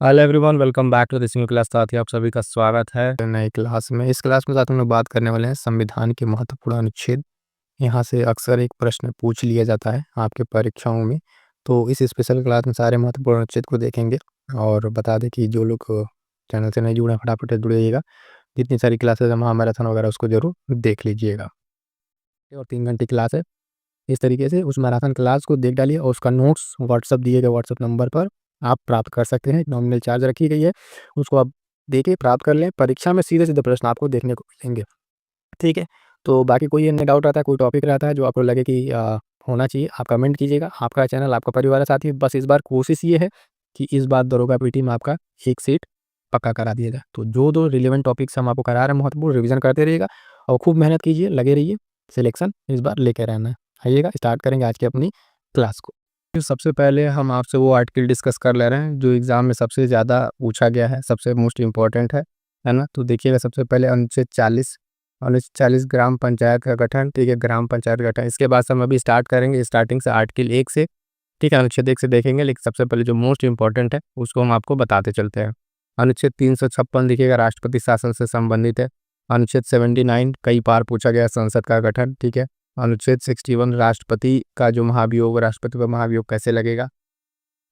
Hello everyone, welcome back to this new class. साथ ही आप सभी का स्वागत है नई क्लास में। इस क्लास में साथ हम लोग बात करने वाले हैं संविधान के महत्वपूर्ण अनुच्छेद। यहाँ से अक्सर एक प्रश्न पूछ लिया जाता है आपके परीक्षाओं में। तो इस स्पेशल क्लास में सारे महत्वपूर्ण अनुच्छेद को देखेंगे। और बता दें कि जो लोग चैनल से नहीं जुड़े हैं, फटाफट जुड़ जाइएगा। जितनी सारी क्लासेस है महामैराथन वगैरह उसको जरूर देख लीजिएगा। और 3 घंटे क्लास है। इस तरीके से उस मैराथन क्लास को देख डालिए और उसका नोट्स व्हाट्सअप दिए गए व्हाट्सअप नंबर पर आप प्राप्त कर सकते हैं। नॉमिनल चार्ज रखी गई है, उसको आप देखिए प्राप्त कर लें। परीक्षा में सीधे सीधे प्रश्न आपको देखने को मिलेंगे। ठीक है, तो बाकी कोई अन्य डाउट रहता है, कोई टॉपिक रहता है जो आपको लगे कि होना चाहिए, आप कमेंट कीजिएगा। आपका चैनल आपका परिवार है साथी। बस इस बार कोशिश ये है कि इस बार दरोगा पीटी में आपका एक सीट पक्का करा दिया जाए। तो जो दो रिलेवेंट टॉपिक्स हम आपको करा रहे हैं महत्वपूर्ण, रिवीजन करते रहिएगा और खूब मेहनत कीजिए, लगे रहिए। सिलेक्शन इस बार लेके रहना है। आइएगा, स्टार्ट करेंगे आज की अपनी क्लास को। तो सबसे पहले हम आपसे वो आर्टिकल डिस्कस कर ले रहे हैं जो एग्जाम में सबसे ज़्यादा पूछा गया है, सबसे मोस्ट इम्पॉर्टेंट है ना। तो देखिएगा, सबसे पहले अनुच्छेद 40 ग्राम पंचायत का गठन। ठीक है, ग्राम पंचायत गठन। इसके बाद से हम अभी स्टार्ट करेंगे स्टार्टिंग से आर्टिकल 1 से। ठीक है, अनुच्छेद 1 से देखेंगे, लेकिन सबसे पहले जो मोस्ट इंपॉर्टेंट है उसको हम आपको बताते चलते हैं। अनुच्छेद 356 देखिएगा, राष्ट्रपति शासन से संबंधित है। अनुच्छेद 79 कई बार पूछा गया, संसद का गठन। ठीक है, अनुच्छेद 61 राष्ट्रपति का जो महाभियोग, राष्ट्रपति का महाभियोग कैसे लगेगा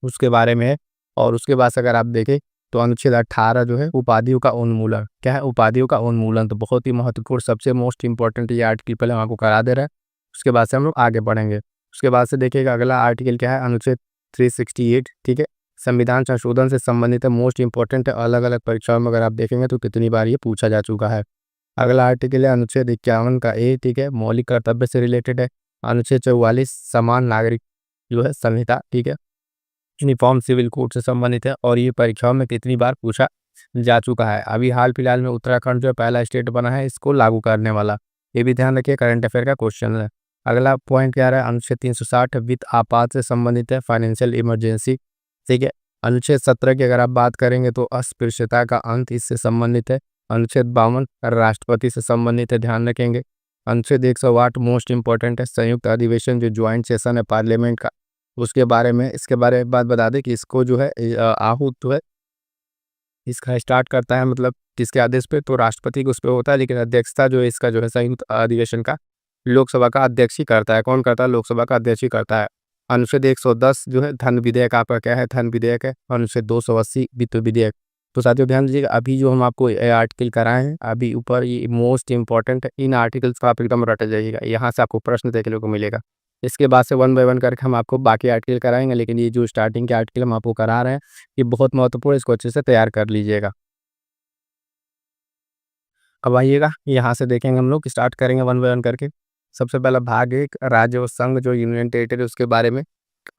उसके बारे में है। और उसके बाद से अगर आप देखें तो अनुच्छेद 18 जो है उपाधियों का उन्मूलन। क्या है? उपाधियों का उन्मूलन। तो बहुत ही महत्वपूर्ण, सबसे मोस्ट इंपॉर्टेंट ये आर्टिकल पहले हम आपको करा दे रहे हैं। उसके बाद से हम लोग आगे बढ़ेंगे। उसके बाद से देखिएगा अगला आर्टिकल क्या है, अनुच्छेद 368। ठीक है, संविधान संशोधन से संबंधित है, मोस्ट इंपॉर्टेंट है। अलग अलग परीक्षाओं में अगर आप देखेंगे तो कितनी बार ये पूछा जा चुका है। अगला आर्टिकल है अनुच्छेद 51 का ए। ठीक है, मौलिक कर्तव्य से रिलेटेड है। अनुच्छेद 44 समान नागरिक जो है संहिता। ठीक है, यूनिफॉर्म सिविल कोड से संबंधित है और ये परीक्षाओं में कितनी बार पूछा जा चुका है। अभी हाल फिलहाल में उत्तराखंड जो है पहला स्टेट बना है इसको लागू करने वाला। ये भी ध्यान रखिए, करंट अफेयर का क्वेश्चन है। अगला पॉइंट क्या रहा है, अनुच्छेद 360 वित्त आपात से संबंधित है, फाइनेंशियल इमरजेंसी। ठीक है, अनुच्छेद 17 की अगर आप बात करेंगे तो अस्पृश्यता का अंत इससे संबंधित है। अनुच्छेद 52 राष्ट्रपति से संबंधित है, ध्यान रखेंगे। अनुच्छेद 108 मोस्ट इंपॉर्टेंट है, संयुक्त अधिवेशन जो ज्वाइंट सेशन है पार्लियामेंट का, उसके बारे में। इसके बारे में एक बात बता दें कि इसको जो है आहूत जो है इसका स्टार्ट करता है, मतलब किसके आदेश पे, तो राष्ट्रपति के उस पे होता है। लेकिन अध्यक्षता जो है इसका जो है संयुक्त अधिवेशन का लोकसभा का अध्यक्ष ही करता है। कौन करता है? लोकसभा का अध्यक्ष ही करता है। अनुच्छेद 110 जो है धन विधेयक, आपका क्या है? धन विधेयक है। अनुच्छेद 280 वित्त विधेयक। तो साथियों ध्यान दीजिएगा, अभी जो हम आपको आर्टिकल कराए हैं अभी ऊपर, ये मोस्ट इंपॉर्टेंट है। इन आर्टिकल्स को आप एकदम रट जाइएगा, यहाँ से आपको प्रश्न देखने को मिलेगा। इसके बाद से 1 बाय 1 करके हम आपको बाकी आर्टिकल कराएंगे, लेकिन ये जो स्टार्टिंग के आर्टिकल हम आपको करा रहे हैं ये बहुत महत्वपूर्ण है, इसको अच्छे से तैयार कर लीजिएगा। अब आइएगा, यहाँ से देखेंगे हम लोग, स्टार्ट करेंगे 1 बाय 1 करके। सबसे पहला भाग 1, राज्य और संघ जो यूनियन टेरिटरी उसके बारे में।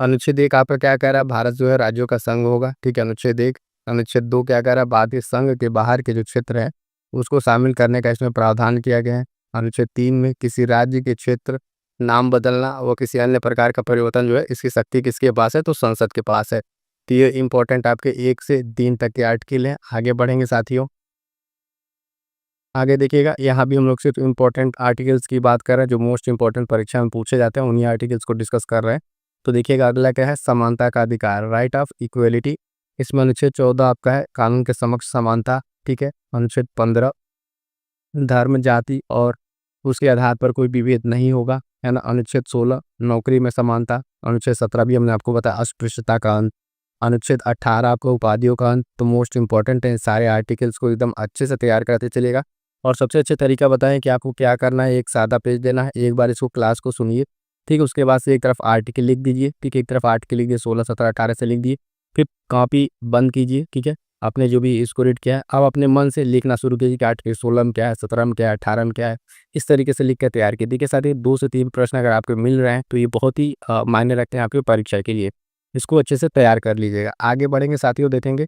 अनुच्छेद 1 आपका क्या कह रहा है, भारत जो है राज्यों का संघ होगा। ठीक है, अनुच्छेद 1। अनुच्छेद 2 क्या कह रहा है, भारतीय संघ के बाहर के जो क्षेत्र है उसको शामिल करने का इसमें प्रावधान किया गया है। अनुच्छेद 3 में किसी राज्य के क्षेत्र नाम बदलना व किसी अन्य प्रकार का परिवर्तन जो है इसकी शक्ति किसके पास है, तो संसद के पास है। तो ये इंपॉर्टेंट आपके 1 से 3 तक के आर्टिकल हैं। आगे बढ़ेंगे साथियों, आगे देखिएगा, यहाँ भी हम लोग सिर्फ इम्पोर्टेंट आर्टिकल्स की बात कर रहे हैं जो मोस्ट इंपॉर्टेंट परीक्षा में पूछे जाते हैं, उन्हीं आर्टिकल्स को डिस्कस कर रहे हैं। तो देखिएगा अगला क्या है, समानता का अधिकार, राइट ऑफ इक्वलिटी। इसमें अनुच्छेद 14 आपका है, कानून के समक्ष समानता। ठीक है, अनुच्छेद 15 धर्म जाति और उसके आधार पर कोई विभेद नहीं होगा, है ना। अनुच्छेद 16 नौकरी में समानता। अनुच्छेद 17 भी हमने आपको बताया, अस्पृश्यता का अंत। अनुच्छेद 18 आपको उपाधियों का अंत। तो मोस्ट इंपॉर्टेंट है, सारे आर्टिकल्स को एकदम अच्छे से तैयार करते चलेगा। और सबसे अच्छे तरीका बताएं कि आपको क्या करना है, एक सादा पेज देना है, एक बार इसको क्लास को सुनिए। ठीक है, उसके बाद से एक तरफ आर्टिकल लिख दीजिए। ठीक है, एक तरफ आर्टिकल लिख दिए, 16 17 18 से लिख दिए, फिर कॉपी बंद कीजिए। ठीक है, आपने जो भी इसको रीड किया है अब अपने मन से लिखना शुरू कीजिए कि आर्टिकल 16 में क्या है, 17 में क्या है, 18 में क्या है। इस तरीके से लिख कर तैयार कीजिए। देखिए साथ ही 2 से 3 प्रश्न अगर आपको मिल रहे हैं तो ये बहुत ही मायने रखते हैं आपकी परीक्षा के लिए। इसको अच्छे से तैयार कर लीजिएगा। आगे बढ़ेंगे साथियों, देखेंगे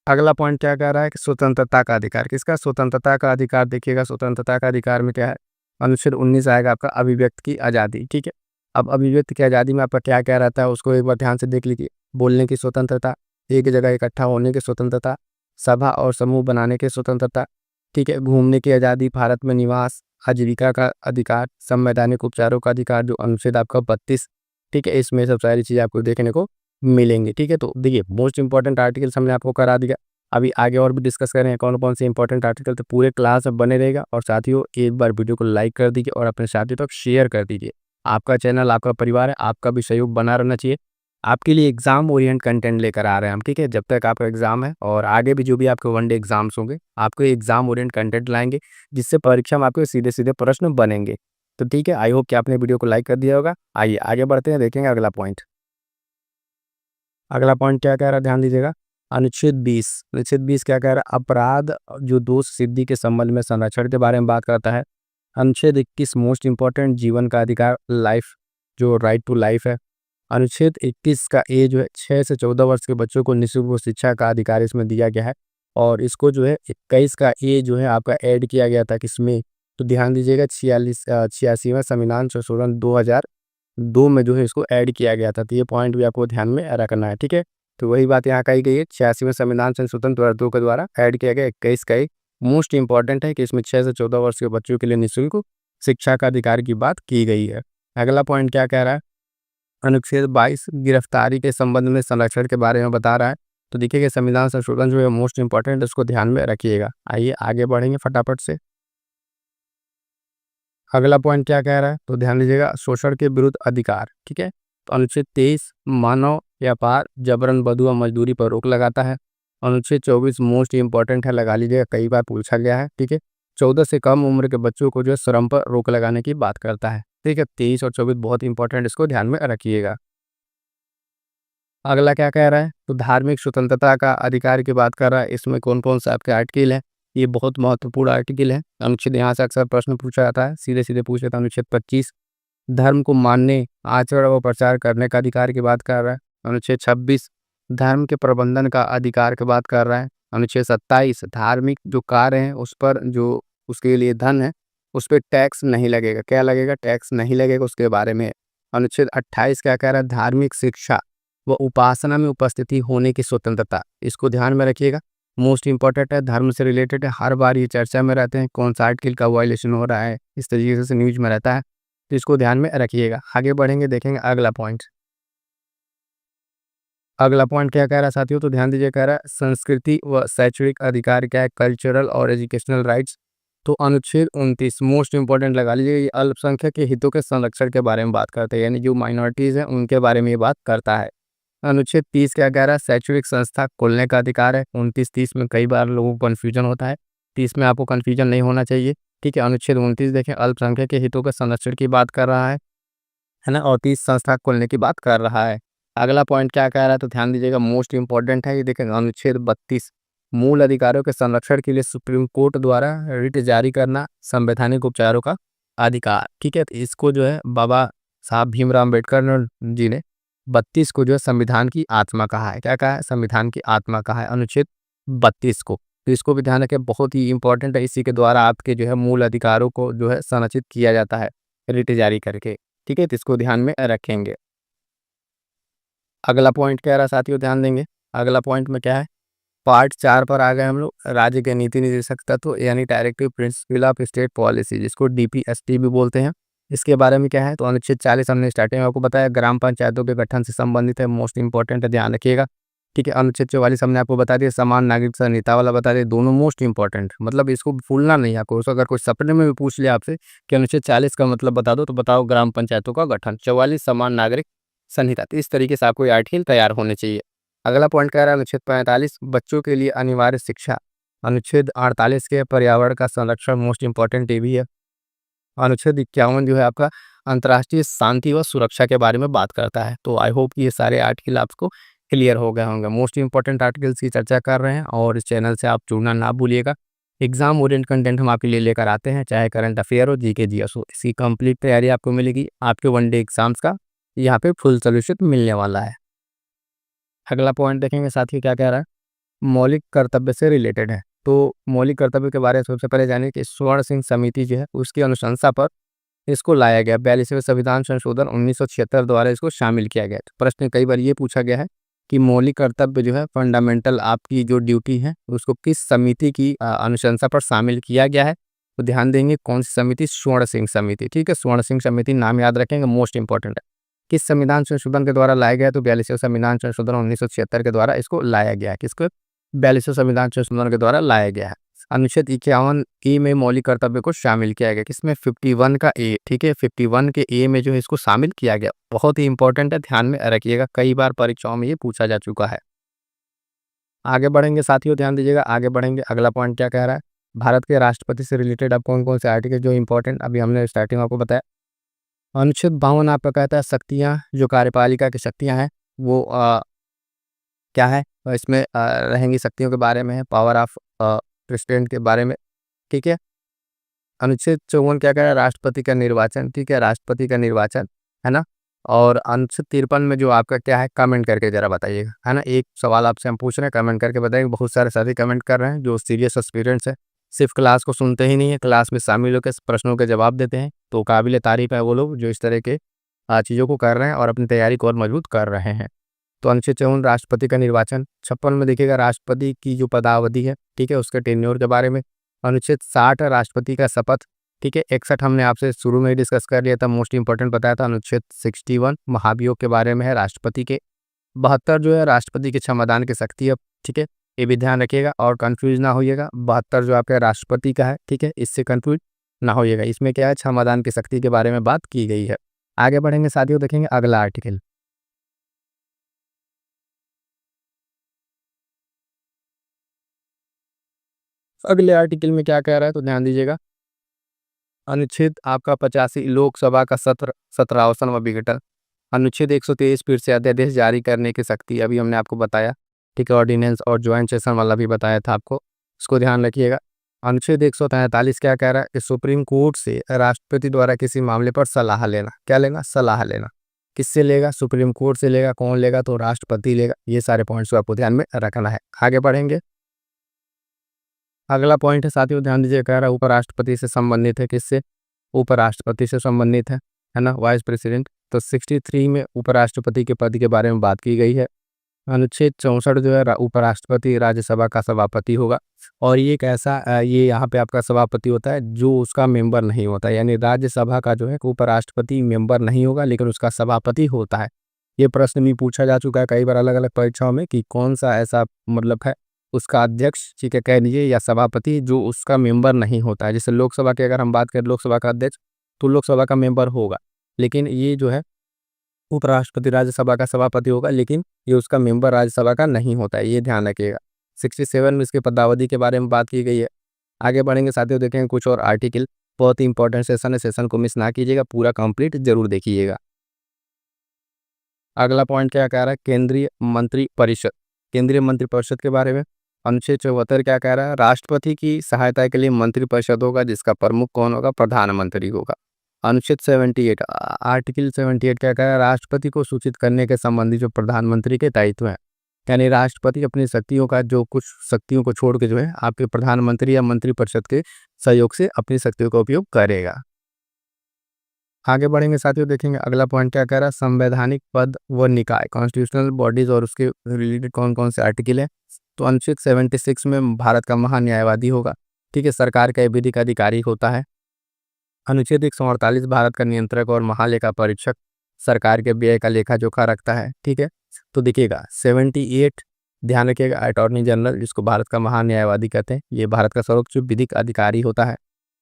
अगला पॉइंट क्या कह रहा है कि स्वतंत्रता का अधिकार। किसका? स्वतंत्रता का अधिकार। देखिएगा स्वतंत्रता का अधिकार में क्या है, अनुच्छेद 19 आएगा आपका, अभिव्यक्ति की आज़ादी। ठीक है, अब अभिव्यक्ति की आज़ादी में आपका क्या क्या रहता है उसको एक बार ध्यान से देख लीजिए। बोलने की स्वतंत्रता, एक जगह इकट्ठा होने की स्वतंत्रता, सभा और समूह बनाने की स्वतंत्रता। ठीक है, घूमने की आज़ादी, भारत में निवास, आजीविका का अधिकार, संवैधानिक उपचारों का अधिकार जो अनुच्छेद आपका 32। ठीक है, इसमें सब सारी चीज़ें आपको देखने को मिलेंगे। ठीक है, तो देखिए मोस्ट इंपॉर्टेंट आर्टिकल्स हमने आपको करा दिया। अभी आगे और भी डिस्कस करें कौन कौन से इंपॉर्टेंट आर्टिकल, तो पूरे क्लास में बने रहेगा। और साथियों एक बार वीडियो को लाइक कर दीजिए और अपने साथियों तक शेयर कर दीजिए। आपका चैनल आपका परिवार है, आपका भी सहयोग बना रहना चाहिए। आपके लिए एग्जाम ओरिएंट कंटेंट लेकर आ रहे हैं हम। ठीक है, जब तक आपका एग्जाम है और आगे भी जो भी आपके वनडे एग्जाम्स होंगे, आपको एग्जाम ओरिएंट कंटेंट लाएंगे, जिससे परीक्षा में आपके सीधे सीधे प्रश्न बनेंगे। तो ठीक है, आई होप कि आपने वीडियो को लाइक कर दिया होगा। आइए आगे बढ़ते हैं, देखेंगे अगला पॉइंट। अगला पॉइंट क्या कह रहा है, ध्यान दीजिएगा। अनुच्छेद 20 क्या कह रहा है, अपराध जो दोष सिद्धि के संबंध में संरक्षण के बारे में बात करता है। अनुच्छेद 21 मोस्ट इंपॉर्टेंट जीवन का अधिकार, लाइफ, जो राइट टू लाइफ है। अनुच्छेद 21 का ए जो है 6 से 14 वर्ष के बच्चों को निःशुल्क शिक्षा का अधिकार इसमें दिया गया है। और इसको जो है 21 का ए जो है आपका ऐड किया गया था किसमें, तो ध्यान दीजिएगा 86वां संविधान संशोधन 2002 में जो है इसको ऐड किया गया था। तो ये पॉइंट भी आपको ध्यान में रखना है। ठीक है, तो वही बात यहाँ कही गई है, 86वें संविधान संशोधन 2002 के द्वारा ऐड किया गया 21 का ए मोस्ट इंपॉर्टेंट है कि इसमें 6 से 14 वर्ष के बच्चों के लिए निःशुल्क शिक्षा का अधिकार की बात की गई है। अगला पॉइंट क्या कह रहा है, अनुच्छेद 22 गिरफ्तारी के संबंध में संरक्षण के बारे में बता रहा है। तो देखिए संविधान संशोधन जो है मोस्ट इंपॉर्टेंट, उसको ध्यान में रखिएगा। आइए आगे बढ़ेंगे फटाफट से। अगला पॉइंट क्या कह रहा है, तो ध्यान दीजिएगा, शोषण के विरुद्ध अधिकार। ठीक है, तो अनुच्छेद 23 मानव व्यापार, जबरन बदुआ मजदूरी पर रोक लगाता है। अनुच्छेद 24 मोस्ट इंपॉर्टेंट है, लगा लीजिएगा, कई बार पूछा गया है। ठीक है, 14 से कम उम्र के बच्चों को जो है श्रम पर रोक लगाने की बात करता है। ठीक है, 23 और 24 बहुत इंपॉर्टेंट, इसको ध्यान में रखिएगा। अगला क्या कह रहा है, तो धार्मिक स्वतंत्रता का अधिकार की बात कर रहा है। इसमें कौन कौन सा आपके आर्टिकल है, ये बहुत महत्वपूर्ण आर्टिकल है। अनुच्छेद यहाँ से अक्सर प्रश्न पूछा जाता है, सीधे सीधे पूछ लेता है। अनुच्छेद 25 धर्म को मानने, आचरण व प्रचार करने का अधिकार की बात कर रहा है। अनुच्छेद 26 धर्म के प्रबंधन का अधिकार की बात कर रहा है। अनुच्छेद 27 धार्मिक जो कार्य हैं उस पर जो उसके लिए धन है उस पर टैक्स नहीं लगेगा। क्या लगेगा, टैक्स नहीं लगेगा, उसके बारे में। अनुच्छेद 28 क्या कह रहा है, धार्मिक शिक्षा व उपासना में उपस्थिति होने की स्वतंत्रता, इसको ध्यान में रखिएगा, मोस्ट इंपॉर्टेंट है, धर्म से रिलेटेड है। हर बार ये चर्चा में रहते हैं, कौन सा आर्टिकल का वायलेशन हो रहा है, इस तरीके से न्यूज में रहता है, तो इसको ध्यान में रखिएगा। आगे बढ़ेंगे, देखेंगे अगला पॉइंट। अगला पॉइंट क्या कह रहा है साथियों, तो ध्यान दीजिए, कह रहा है संस्कृति व शैक्षणिक अधिकार क्या है, कल्चरल और एजुकेशनल राइट्स। तो अनुच्छेद 29 मोस्ट इंपॉर्टेंट लगा लीजिए, ये अल्पसंख्यक के हितों के संरक्षण के बारे में बात करते हैं, यानी जो माइनॉरिटीज हैं उनके बारे में ये बात करता है। अनुच्छेद 30 क्या कह रहा है, शैक्षणिक संस्था खोलने का अधिकार है। 29-30 में कई बार लोगों को कन्फ्यूजन होता है, 30 में आपको कन्फ्यूजन नहीं होना चाहिए। ठीक है, अनुच्छेद 29 देखें, अल्पसंख्यक के हितों के संरक्षण की बात कर रहा है ना, और 30 संस्था खोलने की बात कर रहा है। अगला पॉइंट क्या कह रहा है, तो ध्यान दीजिएगा, मोस्ट इंपॉर्टेंट है, ये देखेंगे अनुच्छेद 32 मूल अधिकारों के संरक्षण के लिए सुप्रीम कोर्ट द्वारा रिट जारी करना, संवैधानिक उपचारों का अधिकार। ठीक है, तो इसको जो है बाबा साहब भीमराव अम्बेडकर जी ने 32 को जो है संविधान की आत्मा कहा है। क्या कहा है, संविधान की आत्मा कहा है अनुच्छेद 32 को। तो इसको भी ध्यान रखें, बहुत ही इंपॉर्टेंट है। इसी के द्वारा आपके जो है मूल अधिकारों को जो है संरक्षित किया जाता है रिट जारी करके। ठीक है, तो इसको ध्यान में रखेंगे। अगला पॉइंट क्या रहा साथियों, ध्यान देंगे। अगला पॉइंट में क्या है, पार्ट 4 पर आ गए हम लोग, राज्य के नीति निर्देशक तत्व यानी directive principle of state policy, जिसको डीपीएसटी भी बोलते हैं। इसके बारे में क्या है, तो अनुच्छेद 40 हमने स्टार्टिंग में आपको बताया, ग्राम पंचायतों के गठन से संबंधित है, मोस्ट इंपॉर्टेंट है, ध्यान रखिएगा। ठीक है, अनुच्छेद 44 हमने आपको बता दिया, समान नागरिक संहिता वाला बता दिया, दोनों मोस्ट इंपॉर्टेंट, मतलब इसको भूलना नहीं आपको। अगर कोई सपने में भी पूछ लिया आपसे कि अनुच्छेद 40 का मतलब बता दो, तो बताओ ग्राम पंचायतों का गठन, 44 समान नागरिक संहिता। तो इस तरीके से आपको ये आर्टिकल तैयार होने चाहिए। अगला पॉइंट कह रहा है अनुच्छेद 45 बच्चों के लिए अनिवार्य शिक्षा। अनुच्छेद 48 के पर्यावरण का संरक्षण, मोस्ट इंपॉर्टेंट ये भी है। अनुच्छेद 51 जो है आपका अंतर्राष्ट्रीय शांति व सुरक्षा के बारे में बात करता है। तो आई होप ये सारे आर्टिकल आपको क्लियर हो गए होंगे। मोस्ट इंपॉर्टेंट आर्टिकल्स की चर्चा कर रहे हैं और इस चैनल से आप जुड़ना ना भूलिएगा। एग्जाम ओरिएंट कंटेंट हम आपके लिए लेकर आते हैं, चाहे करंट अफेयर हो, जीके जीएस हो, इसकी कंप्लीट तैयारी आपको मिलेगी। आपके वनडे एग्जाम्स का यहाँ पे फुल सोल्यूशन मिलने वाला है। अगला पॉइंट देखेंगे साथियों, क्या कह रहा है, मौलिक कर्तव्य से रिलेटेड है। तो मौलिक कर्तव्य के बारे में सबसे पहले जानिए कि स्वर्ण सिंह समिति जो है उसकी अनुशंसा पर इसको लाया गया, 42वें संविधान संशोधन 1976 द्वारा इसको शामिल किया गया। तो प्रश्न कई बार ये पूछा गया है कि मौलिक कर्तव्य जो है, फंडामेंटल आपकी जो ड्यूटी है, उसको किस समिति की अनुशंसा पर शामिल किया गया है। तो ध्यान देंगे कौन सी समिति, स्वर्ण सिंह समिति। ठीक है, स्वर्ण सिंह समिति नाम याद रखेंगे, मोस्ट इंपॉर्टेंट है। किस संविधान संशोधन के द्वारा लाया गया? तो 42वें संविधान संशोधन 1976 के द्वारा इसको लाया गया है। किसको? 42वें संविधान संशोधन के द्वारा लाया गया है। अनुच्छेद 51 ए में मौलिक कर्तव्य को शामिल किया गया। किसमें? 51 का ए, ठीक है, 51 के ए में जो है इसको शामिल किया गया। बहुत ही इंपॉर्टेंट है, ध्यान में रखिएगा, कई बार परीक्षाओं में ये पूछा जा चुका है। आगे बढ़ेंगे साथियों, ध्यान दीजिएगा, आगे बढ़ेंगे। अगला पॉइंट क्या कह रहा है? भारत के राष्ट्रपति से रिलेटेड अब कौन कौन से आर्टिकल जो इंपॉर्टेंट अभी हमने स्टार्टिंग में आपको बताया। अनुच्छेद 52 आपका कहता है शक्तियाँ, जो कार्यपालिका की शक्तियाँ हैं वो क्या है? इसमें रहेंगी, शक्तियों के बारे में है, पावर ऑफ प्रेसिडेंट के बारे में, ठीक है। अनुच्छेद 54 क्या कह रहा है? राष्ट्रपति का निर्वाचन, ठीक है, राष्ट्रपति का निर्वाचन, है ना। और अनुच्छेद 53 में जो आपका क्या है, कमेंट करके जरा बताइएगा, है ना। एक सवाल आपसे हम पूछ रहे हैं, कमेंट करके बताइए। बहुत सारे साथी कमेंट कर रहे हैं जो सीरियस एस्पिरेंट्स है, सिर्फ क्लास को सुनते ही नहीं है, क्लास में शामिल होकर प्रश्नों के जवाब देते हैं। तो काबिल तारीफ है वो लोग जो इस तरह के चीज़ों को कर रहे हैं और अपनी तैयारी को और मजबूत कर रहे हैं। तो अनुच्छेद 54 राष्ट्रपति का निर्वाचन। 56 में देखिएगा राष्ट्रपति की जो पदावधि है, ठीक है, उसके टेन्योर के बारे में। अनुच्छेद 60 राष्ट्रपति का शपथ, ठीक है। 61 हमने आपसे शुरू में ही डिस्कस कर लिया था, मोस्ट इंपॉर्टेंट बताया था। अनुच्छेद 61 महाभियोग के बारे में है, राष्ट्रपति के। 72 जो है राष्ट्रपति के क्षमादान की शक्ति है, ठीक है, ये भी ध्यान रखिएगा और कंफ्यूज ना होइएगा। 72 जो आपका राष्ट्रपति का है, ठीक है, इससे कंफ्यूज ना होइएगा। इसमें क्या है, क्षमादान की शक्ति के बारे में बात की गई है। आगे बढ़ेंगे साथियों, देखेंगे अगला आर्टिकल। अगले आर्टिकल में क्या कह रहा है तो ध्यान दीजिएगा। अनुच्छेद आपका 85 लोकसभा का सत्र 17वां विघटन। अनुच्छेद 123 फिर से अध्यादेश जारी करने की शक्ति, अभी हमने आपको बताया, ठीक है, ऑर्डिनेंस और ज्वाइंट सेशन वाला भी बताया था आपको, इसको ध्यान रखिएगा। अनुच्छेद 143 क्या कह रहा है कि सुप्रीम कोर्ट से राष्ट्रपति द्वारा किसी मामले पर सलाह लेना। क्या लेना? सलाह लेना। किससे लेगा? सुप्रीम कोर्ट से लेगा। कौन लेगा? तो राष्ट्रपति लेगा। ये सारे पॉइंट्स को आपको ध्यान में रखना है। आगे बढ़ेंगे, अगला पॉइंट है साथियों, ध्यान दीजिए, कह रहा है उपराष्ट्रपति से संबंधित है। किससे? उपराष्ट्रपति से संबंधित है ना, वाइस प्रेसिडेंट। तो 63 में उपराष्ट्रपति के पद के बारे में बात की गई है। अनुच्छेद 64 जो है उपराष्ट्रपति राज्यसभा का सभापति होगा। और ये एक ऐसा ये यहाँ पे आपका सभापति होता है जो उसका मेंबर नहीं होता, यानी राज्यसभा का जो है उपराष्ट्रपति मेंबर नहीं होगा लेकिन उसका सभापति होता है। ये प्रश्न भी पूछा जा चुका है कई बार अलग अलग परीक्षाओं में कि कौन सा ऐसा मतलब है उसका अध्यक्ष, ठीक है, कह लीजिए, या सभापति जो उसका मेंबर नहीं होता है। जैसे लोकसभा की अगर हम बात करें, लोकसभा का अध्यक्ष तो लोकसभा का मेंबर होगा, लेकिन ये जो है उपराष्ट्रपति राज्यसभा का सभापति होगा लेकिन ये उसका मेंबर राज्यसभा का नहीं होता है, ये ध्यान रखिएगा। 67 में इसके पदावधि के बारे में बात की गई है। आगे बढ़ेंगे साथियों, देखेंगे कुछ और आर्टिकल, बहुत ही इंपॉर्टेंट सेशन है, सेशन को मिस ना कीजिएगा, पूरा कंप्लीट जरूर देखिएगा। अगला पॉइंट क्या कह रहा है? केंद्रीय मंत्री परिषद। केंद्रीय मंत्री परिषद के बारे में अनुच्छेद 74 क्या कह रहा है? राष्ट्रपति की सहायता के लिए मंत्री परिषद होगा जिसका प्रमुख कौन होगा? प्रधानमंत्री होगा। अनुच्छेद 78 आर्टिकल 78 क्या कह रहा है? राष्ट्रपति को सूचित करने के संबंधी जो प्रधानमंत्री के दायित्व है, यानी राष्ट्रपति अपनी शक्तियों का जो कुछ शक्तियों को छोड़ के जो है आपके प्रधानमंत्री या मंत्रिपरिषद के सहयोग से अपनी शक्तियों का उपयोग करेगा। आगे बढ़ेंगे साथियों, देखेंगे अगला पॉइंट क्या कह रहा है? संवैधानिक पद व निकाय, कॉन्स्टिट्यूशनल बॉडीज और उसके रिलेटेड कौन कौन से आर्टिकल है। तो अनुच्छेद 76 में भारत का महान्यायवादी होगा, ठीक है, सरकार का विधिक अधिकारी होता है। अनुच्छेद 148 भारत का नियंत्रक और महालेखा परीक्षक सरकार के व्यय का लेखा जोखा रखता है, ठीक है। तो देखिएगा 78 ध्यान रखिएगा, अटॉर्नी जनरल जिसको भारत का महान्यायवादी कहते हैं, ये भारत का सर्वोच्च विधिक अधिकारी होता है,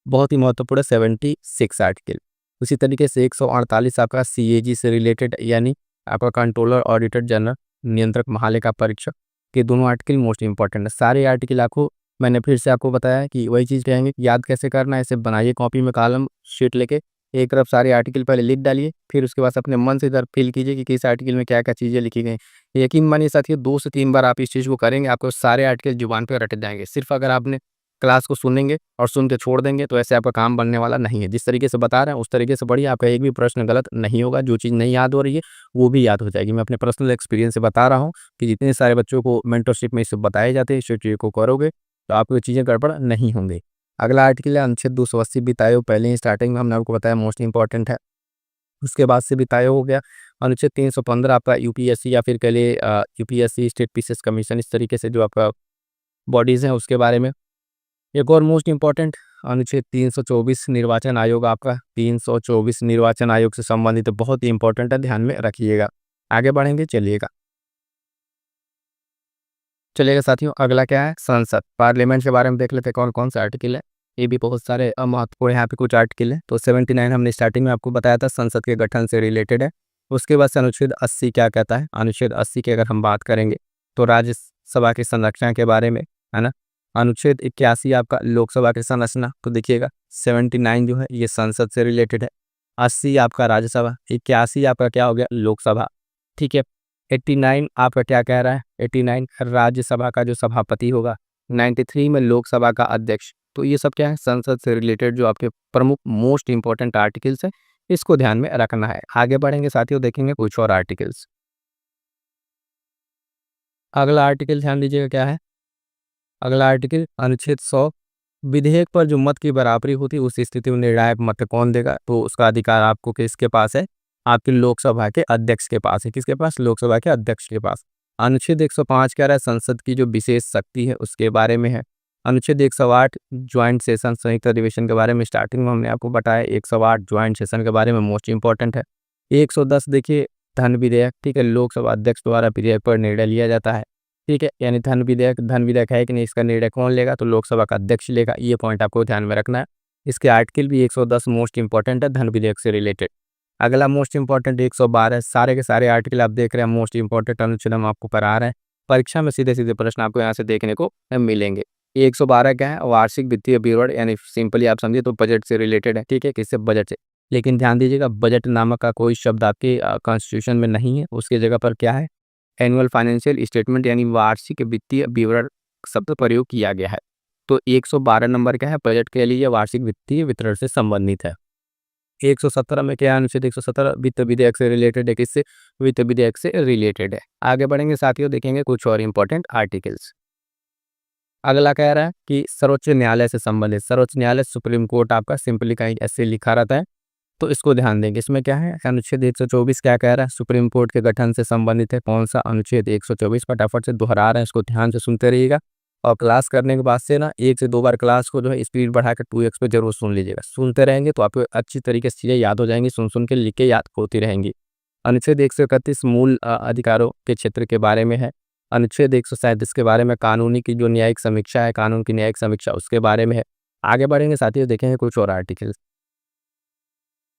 बहुत ही महत्वपूर्ण 76 आर्टिकल। उसी तरीके से 148 आपका CAG से रिलेटेड, यानी आपका कंट्रोलर ऑडिटर जनरल नियंत्रक महालेखा परीक्षक के दोनों आर्टिकल मोस्ट इंपॉर्टेंट है। सारे आर्टिकल आपको मैंने फिर से आपको बताया कि वही चीज़ कहेंगे कि याद कैसे करना है, इसे बनाइए कॉपी में कॉलम शीट लेके, एक तरफ सारे आर्टिकल पहले लिख डालिए, फिर उसके बाद अपने मन से इधर फील कीजिए कि किस आर्टिकल में क्या क्या चीज़ें लिखी गई। यकीन मानिए साथियों, 2 से 3 बार आप इस चीज़ को करेंगे, आपको सारे आर्टिकल जुबान पर रट जाएंगे। सिर्फ अगर आपने क्लास को सुनेंगे और सुन के छोड़ देंगे तो ऐसे आपका काम बनने वाला नहीं है। जिस तरीके से बता रहे हैं उस तरीके से पढ़िए, आपका एक भी प्रश्न गलत नहीं होगा। जो चीज़ नहीं याद हो रही है वो भी याद हो जाएगी। मैं अपने पर्सनल एक्सपीरियंस से बता रहा हूँ कि जितने सारे बच्चों को मेंटरशिप में इसे बताए जाते हैं, इस चीज़ को करोगे तो आपको चीज़ें गड़बड़ नहीं होंगी। अगला आर्टिकल है अनुच्छेद 280 वित्तायोग, पहले ही स्टार्टिंग में हमने आपको बताया मोस्ट इंपॉर्टेंट है। उसके बाद से वित्तायोग हो गया। अनुच्छेद 315 आपका UPSC या फिर कह लिए UPSC स्टेट पीसीएस कमीशन, इस तरीके से जो आपका बॉडीज़ हैं उसके बारे में। एक और मोस्ट इंपॉर्टेंट अनुच्छेद 324 निर्वाचन आयोग आपका 324 निर्वाचन आयोग से संबंधित बहुत ही इंपॉर्टेंट है, ध्यान में रखिएगा। आगे बढ़ेंगे, चलिएगा साथियों। अगला क्या है, संसद पार्लियामेंट के बारे में देख लेते हैं कौन कौन सा आर्टिकल है। ये भी बहुत सारे महत्वपूर्ण यहाँ पे कुछ आर्टिकल है। तो 79 हमने स्टार्टिंग में आपको बताया था, संसद के गठन से रिलेटेड है। उसके बाद से अनुच्छेद 80 क्या कहता है। अनुच्छेद 80 की अगर हम बात करेंगे तो राज्यसभा की संरचना के बारे में, है ना। अनुच्छेद 81 आपका लोकसभा की संरचना। तो देखिएगा 79 जो है ये संसद से रिलेटेड है, 80 आपका राज्यसभा, 81 आपका क्या हो गया, लोकसभा। ठीक है, 89 आपका क्या कह रहा है, 89 राज्यसभा का जो सभापति होगा, 93 में लोकसभा का अध्यक्ष। तो ये सब क्या है, संसद से रिलेटेड जो आपके प्रमुख मोस्ट इंपॉर्टेंट आर्टिकल्स है, इसको ध्यान में रखना है। आगे बढ़ेंगे साथियों, देखेंगे कुछ और आर्टिकल्स। अगला आर्टिकल ध्यान दीजिएगा क्या है। अगला आर्टिकल अनुच्छेद 100, विधेयक पर जो मत की बराबरी होती है उस स्थिति में निर्णायक मत कौन देगा। तो उसका अधिकार आपको किसके पास है, आपकी लोकसभा के अध्यक्ष के पास है। किसके पास, लोकसभा के अध्यक्ष के पास। अनुच्छेद 105 कह रहा है संसद की जो विशेष शक्ति है उसके बारे में है। अनुच्छेद 108 ज्वाइंट सेशन संयुक्त अधिवेशन के बारे में स्टार्टिंग में हमने आपको बताया, 108 ज्वाइंट सेशन के बारे में मोस्ट इंपॉर्टेंट है। 110 देखिए धन विधेयक, ठीक है, लोकसभा अध्यक्ष द्वारा विधेयक पर निर्णय लिया जाता है। ठीक है, यानी धन विधेयक है कि नहीं, इसका निर्णय कौन लेगा, तो लोकसभा का अध्यक्ष लेगा। ये पॉइंट आपको ध्यान में रखना है। इसके आर्टिकल भी 110 मोस्ट इंपॉर्टेंट है धन विधेयक से रिलेटेड। अगला मोस्ट इंपॉर्टेंट 112 है। सारे के सारे आर्टिकल आप देख रहे हैं मोस्ट इंपॉर्टेंट अनुच्छेद हम आपको पढ़ा रहे हैं। परीक्षा में सीधे सीधे प्रश्न आपको यहाँ से देखने को मिलेंगे। 112 क्या है, वार्षिक वित्तीय विवरण, यानी सिंपली आप समझिए तो बजट से रिलेटेड है। ठीक है, किससे, बजट से। लेकिन ध्यान दीजिएगा बजट नामक का कोई शब्द आपके कॉन्स्टिट्यूशन में नहीं है। उसकी जगह पर क्या है, एनुअल फाइनेंशियल स्टेटमेंट यानी वार्षिक वित्तीय विवरण शब्द प्रयोग किया गया है। तो 112 नंबर क्या है, बजट के लिए वार्षिक वित्तीय विवरण से संबंधित है। 117 में क्या है, अनुच्छेद 117 वित्त विधेयक से रिलेटेड है। किससे, वित्त विधेयक से रिलेटेड है। आगे बढ़ेंगे साथियों, देखेंगे कुछ और इंपॉर्टेंट आर्टिकल्स। अगला कह रहा है कि सर्वोच्च न्यायालय से संबंधित, सर्वोच्च न्यायालय सुप्रीम कोर्ट आपका सिंपली कहीं ऐसे लिखा रहता है, तो इसको ध्यान देंगे। इसमें क्या है, अनुच्छेद 124 क्या कह रहा है, सुप्रीम कोर्ट के गठन से संबंधित है। कौन सा, अनुच्छेद 124। फटाफट से दोहरा रहे हैं, इसको ध्यान से सुनते रहिएगा। और क्लास करने के बाद से ना 1 से 2 बार क्लास को जो है स्पीड बढ़ाकर 2x पे जरूर सुन लीजिएगा। सुनते रहेंगे तो आपको अच्छी तरीके से चीज़ें याद हो जाएंगी, सुन सुन के लिख के याद होती रहेंगी। अनुच्छेद 131 मूल अधिकारों के क्षेत्र के बारे में है। अनुच्छेद 137 के बारे में कानूनी की जो न्यायिक समीक्षा है, कानून की न्यायिक समीक्षा उसके बारे में है। आगे बढ़ेंगे साथियों, देखेंगे कुछ और आर्टिकल्स।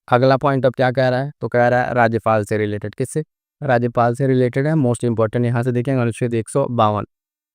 अगला पॉइंट अब क्या कह रहा है, तो कह रहा है राज्यपाल से रिलेटेड। किससे, राज्यपाल से रिलेटेड है। मोस्ट इंपॉर्टेंट यहाँ से देखेंगे अनुच्छेद 152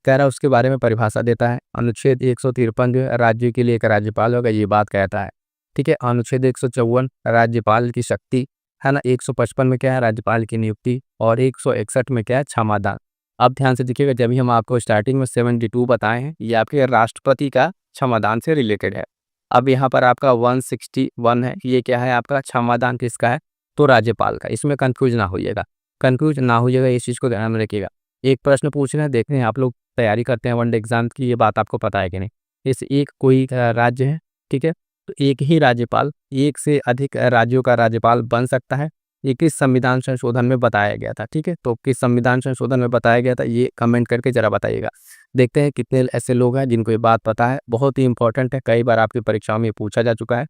कह रहा है उसके बारे में परिभाषा देता है। अनुच्छेद 153 जो है राज्य के लिए एक राज्यपाल होगा, ये बात कहता है। ठीक है, अनुच्छेद 154 राज्यपाल की शक्ति, है ना। 155 में क्या है, राज्यपाल की नियुक्ति। और 161 में क्या है, क्षमादान। अब ध्यान से देखिएगा, जब भी हम आपको स्टार्टिंग में 72 बताए हैं, ये आपके राष्ट्रपति का क्षमादान से रिलेटेड है। अब यहाँ पर आपका 161 है, ये क्या है, आपका क्षमादान किसका है, तो राज्यपाल का। इसमें कंफ्यूज ना होइएगा, इस चीज़ को ध्यान में रखिएगा। एक प्रश्न पूछ रहे हैं, देख रहे हैं आप लोग तैयारी करते हैं वनडे एग्जाम की, ये बात आपको पता है कि नहीं। इस एक कोई राज्य है, ठीक है, तो एक ही राज्यपाल एक से अधिक राज्यों का राज्यपाल बन सकता है। ये किस संविधान संशोधन में बताया गया था, ठीक है, तो किस संविधान संशोधन में बताया गया था, ये कमेंट करके जरा बताइएगा। देखते हैं कितने ऐसे लोग हैं जिनको ये बात पता है। बहुत ही इंपॉर्टेंट है, कई बार आपकी परीक्षाओं में पूछा जा चुका है।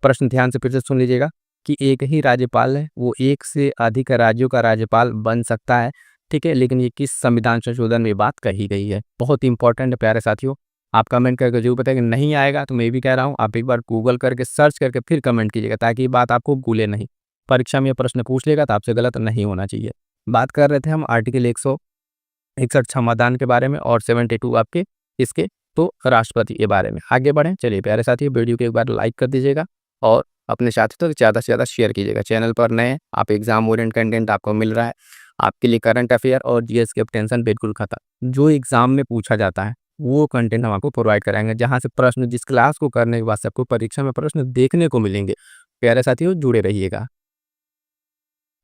प्रश्न ध्यान से फिर से सुन लीजिएगा कि एक ही राज्यपाल है, वो एक से अधिक राज्यों का राज्यपाल बन सकता है। ठीक है, लेकिन ये किस संविधान संशोधन में बात कही गई है, बहुत इंपॉर्टेंट है प्यारे साथियों। आप कमेंट करके जरूर बताएंगे, नहीं आएगा तो मैं भी कह रहा हूँ आप एक बार गूगल करके सर्च करके फिर कमेंट कीजिएगा, ताकि ये बात आपको भूले नहीं। परीक्षा में ये प्रश्न पूछ लेगा तो आपसे गलत नहीं होना चाहिए। बात कर रहे थे हम आर्टिकल 161 क्षमादान के बारे में, और 72 आपके इसके तो राष्ट्रपति के बारे में। आगे बढ़ें, चलिए प्यारे साथियों, वीडियो को एक बार लाइक कर दीजिएगा और अपने साथी तक ज़्यादा से ज़्यादा शेयर कीजिएगा। चैनल पर नए आप एग्जाम ओरिएंट कंटेंट आपको मिल रहा है, आपके लिए करंट अफेयर और जीएस की अब टेंशन बिल्कुल खत्म। जो एग्जाम में पूछा जाता है वो कंटेंट हम आपको प्रोवाइड कराएंगे, जहाँ से प्रश्न जिस क्लास को करने के बाद से आपको परीक्षा में प्रश्न देखने को मिलेंगे। प्यारे साथियों जुड़े रहिएगा।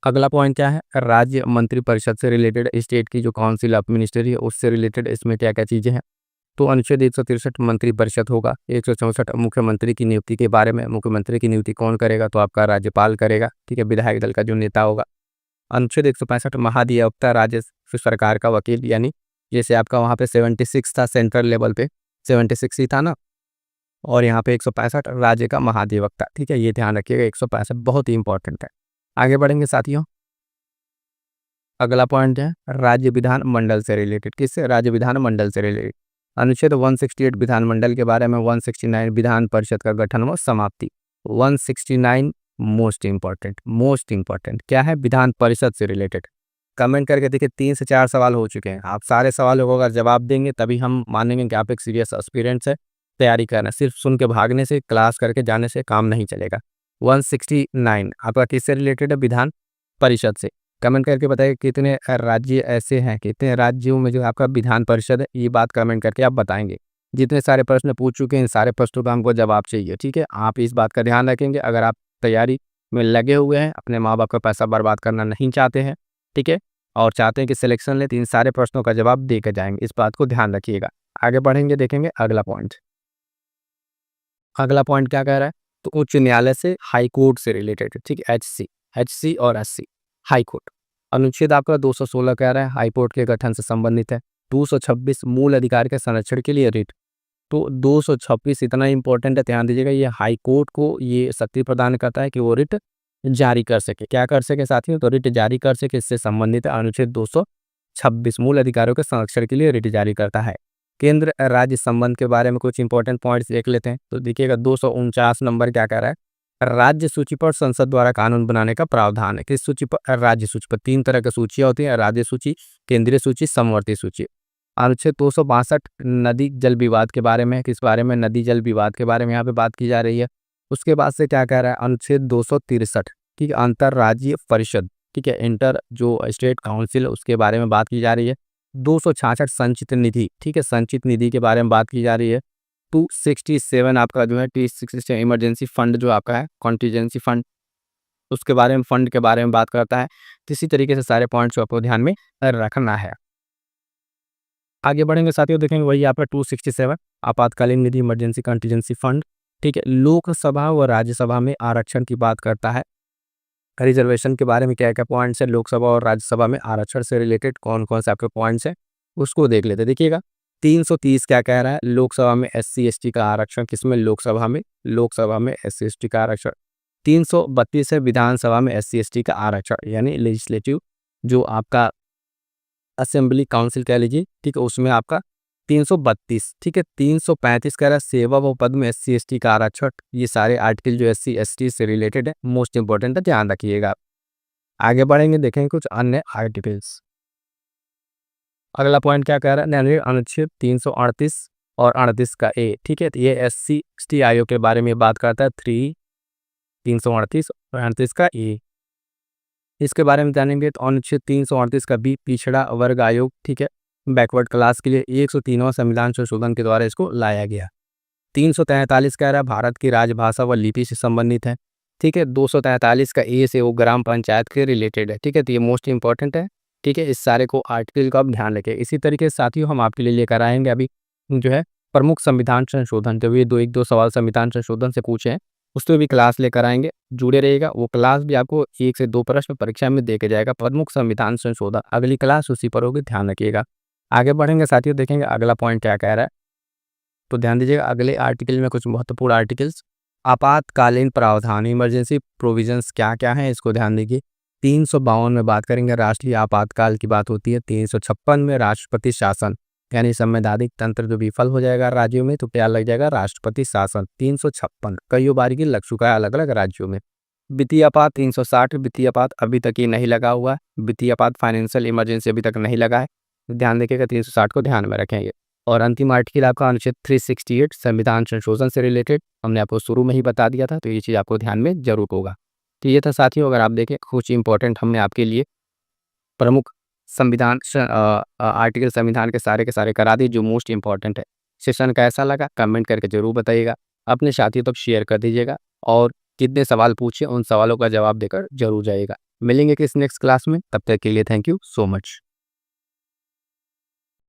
अगला पॉइंट क्या है, राज्य मंत्रिपरिषद से रिलेटेड, स्टेट की जो काउंसिल ऑफ मिनिस्टर है उससे रिलेटेड इसमें क्या क्या चीज़ें हैं। तो अनुच्छेद 163 मंत्रिपरिषद होगा। 164 मुख्यमंत्री की नियुक्ति के बारे में, मुख्यमंत्री की नियुक्ति कौन करेगा, तो आपका राज्यपाल करेगा। ठीक है, विधायक दल का जो नेता होगा। अनुच्छेद 165 महाधिवक्ता राज्य सरकार का वकील, यानी जैसे आपका वहाँ पे 76 था सेंट्रल लेवल पे, 76 ही था ना, और यहाँ पे 165 राज्य का महाधिवक्ता। ठीक है, ये ध्यान रखिएगा, 165 बहुत ही इंपॉर्टेंट है। आगे बढ़ेंगे साथियों, अगला पॉइंट है राज्य विधान मंडल से रिलेटेड। किससे? राज्य विधान मंडल से रिलेटेड। अनुच्छेद 168 विधानमंडल के बारे में, 169 विधान परिषद का गठन व समाप्ति। 169 मोस्ट इंपॉर्टेंट क्या है? विधान परिषद से रिलेटेड। कमेंट करके देखिए, 3 से 4 सवाल हो चुके हैं। आप सारे सवालों को अगर जवाब देंगे तभी हम मानेंगे कि आप एक सीरियस एस्पिरेंट्स है। तैयारी करना, सिर्फ सुन के भागने से, क्लास करके जाने से काम नहीं चलेगा। 169 आपका किससे रिलेटेड है? विधान परिषद से। कमेंट करके बताइए कितने राज्य ऐसे हैं, कितने राज्यों में जो आपका विधान परिषद है, ये बात कमेंट करके आप बताएंगे। जितने सारे प्रश्न पूछ चुके हैं, इन सारे प्रश्नों का हमको जवाब चाहिए। ठीक है, आप इस बात का ध्यान रखेंगे। अगर आप तैयारी में लगे हुए हैं, अपने माँ बाप का पैसा बर्बाद करना नहीं चाहते हैं, ठीक है, और चाहते हैं कि सिलेक्शन ले, तो इन सारे प्रश्नों का जवाब दे के जाएंगे। इस बात को ध्यान रखिएगा। आगे बढ़ेंगे, देखेंगे अगला पॉइंट। अगला पॉइंट क्या कह रहा है? तो उच्च न्यायालय से हाई कोर्ट से रिलेटेड। ठीक है, एचसी और एससी, हाई कोर्ट। अनुच्छेद आपका 216 कह रहा है हाई कोर्ट के गठन से संबंधित है। 226 मूल अधिकार के संरक्षण के लिए रिट। तो 226 इतना इंपॉर्टेंट है, ध्यान दीजिएगा। ये हाई कोर्ट को ये शक्ति प्रदान करता है कि वो रिट जारी कर सके। क्या कर सके साथियों? तो रिट जारी कर सके, इससे संबंधित है। अनुच्छेद 226 मूल अधिकारों के संरक्षण के लिए रिट जारी करता है। केंद्र राज्य संबंध के बारे में कुछ इंपॉर्टेंट पॉइंट्स देख लेते हैं। तो देखिएगा 249 नंबर क्या कह रहा है? राज्य सूची पर संसद द्वारा कानून बनाने का प्रावधान है। किस सूची पर? राज्य सूची पर। 3 तरह की सूचियां होती हैं, राज्य सूची, केंद्रीय सूची, समवर्ती सूची। अनुच्छेद 262 नदी जल विवाद के बारे में। किस बारे में? नदी जल विवाद के बारे में यहाँ पे बात की जा रही है। उसके बाद से क्या कह रहा है? अनुच्छेद 263, ठीक है, अंतर्राज्यीय परिषद, ठीक है, इंटर जो स्टेट काउंसिल, उसके बारे में बात की जा रही है। 266 संचित निधि, ठीक है, संचित निधि के बारे में बात की जा रही है। 267 आपका जो है T67 इमरजेंसी फंड जो आपका है, कॉन्टीजेंसी फंड, उसके बारे में, फंड के बारे में बात करता है। तो इसी तरीके से सारे पॉइंट्स को आपको ध्यान में रखना है। आगे बढ़ेंगे साथियों, देखेंगे वही आपका 267 आपातकालीन निधि, इमरजेंसी कॉन्टीजेंसी फंड, ठीक है, लोकसभा व राज्यसभा में आरक्षण की बात करता है। रिजर्वेशन के बारे में क्या क्या पॉइंट्स है, लोकसभा और राज्यसभा में आरक्षण से रिलेटेड कौन कौन से आपके पॉइंट्स हैं, उसको देख लेते हैं। देखिएगा 330 क्या कह रहा है? लोकसभा में SC ST का आरक्षण। किसमें? लोकसभा में SC ST का आरक्षण। 332 है विधानसभा में SC ST का आरक्षण, यानी लेजिस्लेटिव जो आपका असेंबली काउंसिल कह लीजिए, ठीक है, उसमें आपका 332, ठीक है। 335 कह रहा है सेवा व पद में SC ST का आरक्षण। ये सारे आर्टिकल जो SC ST से रिलेटेड है, मोस्ट इंपॉर्टेंट है, ध्यान रखिएगा। आगे बढ़ेंगे, देखेंगे कुछ अन्य आर्टिकल्स। अगला पॉइंट क्या कह रहा है? अनुच्छेद 338 और 38 का ए, ठीक है, तो ये SC ST आयोग के बारे में बात करता है। 338 और 38 का ए, इसके बारे में जानेंगे। तो अनुच्छेद 338 का बी, पिछड़ा वर्ग आयोग, ठीक है, बैकवर्ड क्लास के लिए 103वां संविधान संशोधन के द्वारा इसको लाया गया। 343 कह रहा है भारत की राजभाषा व लिपि से संबंधित है, ठीक है। 243 का ए से वो ग्राम पंचायत के रिलेटेड है, ठीक है, तो ये मोस्ट इंपॉर्टेंट है, ठीक है। इस सारे को आर्टिकल का आप ध्यान रखें। इसी तरीके से साथियों हम आपके लिए लेकर आएंगे अभी जो है प्रमुख संविधान संशोधन, जब ये 1-2 सवाल संविधान संशोधन से पूछे हैं, उसमें भी क्लास लेकर आएंगे। जुड़े रहिएगा, वो क्लास भी आपको 1 से 2 प्रश्न परीक्षा में दे के जाएगा। प्रमुख संविधान संशोधन अगली क्लास उसी पर होगी, ध्यान रखिएगा। आगे बढ़ेंगे साथियों, देखेंगे अगला पॉइंट क्या कह रहा है। तो ध्यान दीजिएगा, अगले आर्टिकल में कुछ महत्वपूर्ण आर्टिकल्स, आपातकालीन प्रावधान, इमरजेंसी प्रोविजंस क्या क्या है, इसको ध्यान दीजिए। 352 में बात करेंगे राष्ट्रीय आपातकाल की बात होती है। 356 में राष्ट्रपति शासन, यानी संवैधानिक तंत्र जो विफल हो जाएगा राज्यों में, तो क्या लग जाएगा? राष्ट्रपति शासन। 356 कईयों बार की लग चुका है अलग अलग राज्यों में। वित्तीय आपात 360, वित्तीय आपात अभी तक ये नहीं लगा हुआ है। वित्तीय आपात फाइनेंशियल इमरजेंसी अभी तक नहीं लगा है, ध्यान देखिएगा, 360 को ध्यान में रखेंगे। और अंतिम आर्टिकल आपका अनुच्छेद 368 संविधान संशोधन से रिलेटेड, हमने आपको शुरू में ही बता दिया था, तो ये चीज़ आपको ध्यान में जरूर होगा। तो ये था साथियों, अगर आप देखें कुछ इंपॉर्टेंट हमने आपके लिए प्रमुख संविधान आर्टिकल संविधान के सारे करा दिए जो मोस्ट इंपॉर्टेंट है। सेशन कैसा लगा कमेंट करके जरूर बताइएगा, अपने साथियों तक शेयर कर दीजिएगा, और कितने सवाल पूछे उन सवालों का जवाब देकर जरूर जाइएगा। मिलेंगे किस नेक्स्ट क्लास में, तब तक के लिए थैंक यू सो मच।